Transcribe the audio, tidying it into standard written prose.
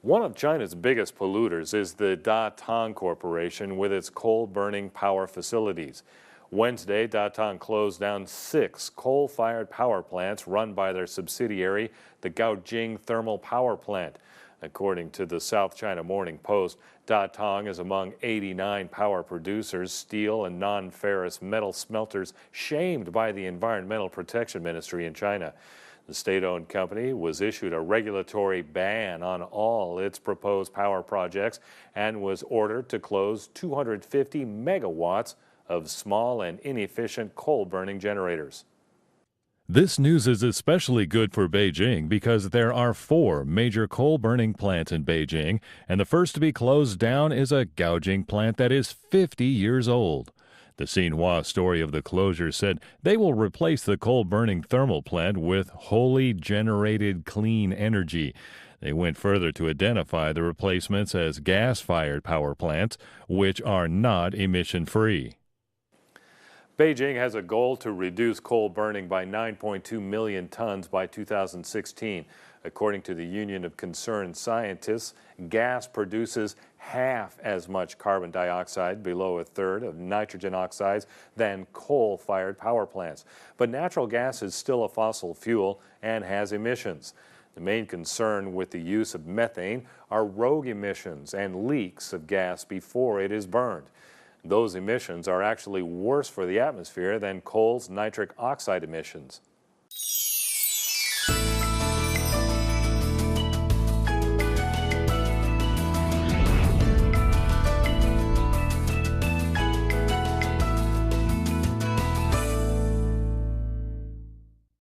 One of China's biggest polluters is the Datang Corporation with its coal-burning power facilities. Wednesday, Datang closed down 6 coal-fired power plants run by their subsidiary, the Gaojing Thermal Power Plant. According to the South China Morning Post, Datang is among 89 power producers, steel and non-ferrous metal smelters shamed by the Environmental Protection Ministry in China. The state-owned company was issued a regulatory ban on all its proposed power projects and was ordered to close 250 megawatts of small and inefficient coal-burning generators. This news is especially good for Beijing because there are 4 major coal-burning plants in Beijing, and the first to be closed down is a Gaojing plant that is 50 years old. The Xinhua story of the closure said they will replace the coal-burning thermal plant with wholly generated clean energy. They went further to identify the replacements as gas-fired power plants, which are not emission-free. Beijing has a goal to reduce coal burning by 9.2 million tons by 2016. According to the Union of Concerned Scientists, gas produces half as much carbon dioxide, below a third of nitrogen oxides, than coal-fired power plants. But natural gas is still a fossil fuel and has emissions. The main concern with the use of methane are rogue emissions and leaks of gas before it is burned. Those emissions are actually worse for the atmosphere than coal's nitric oxide emissions.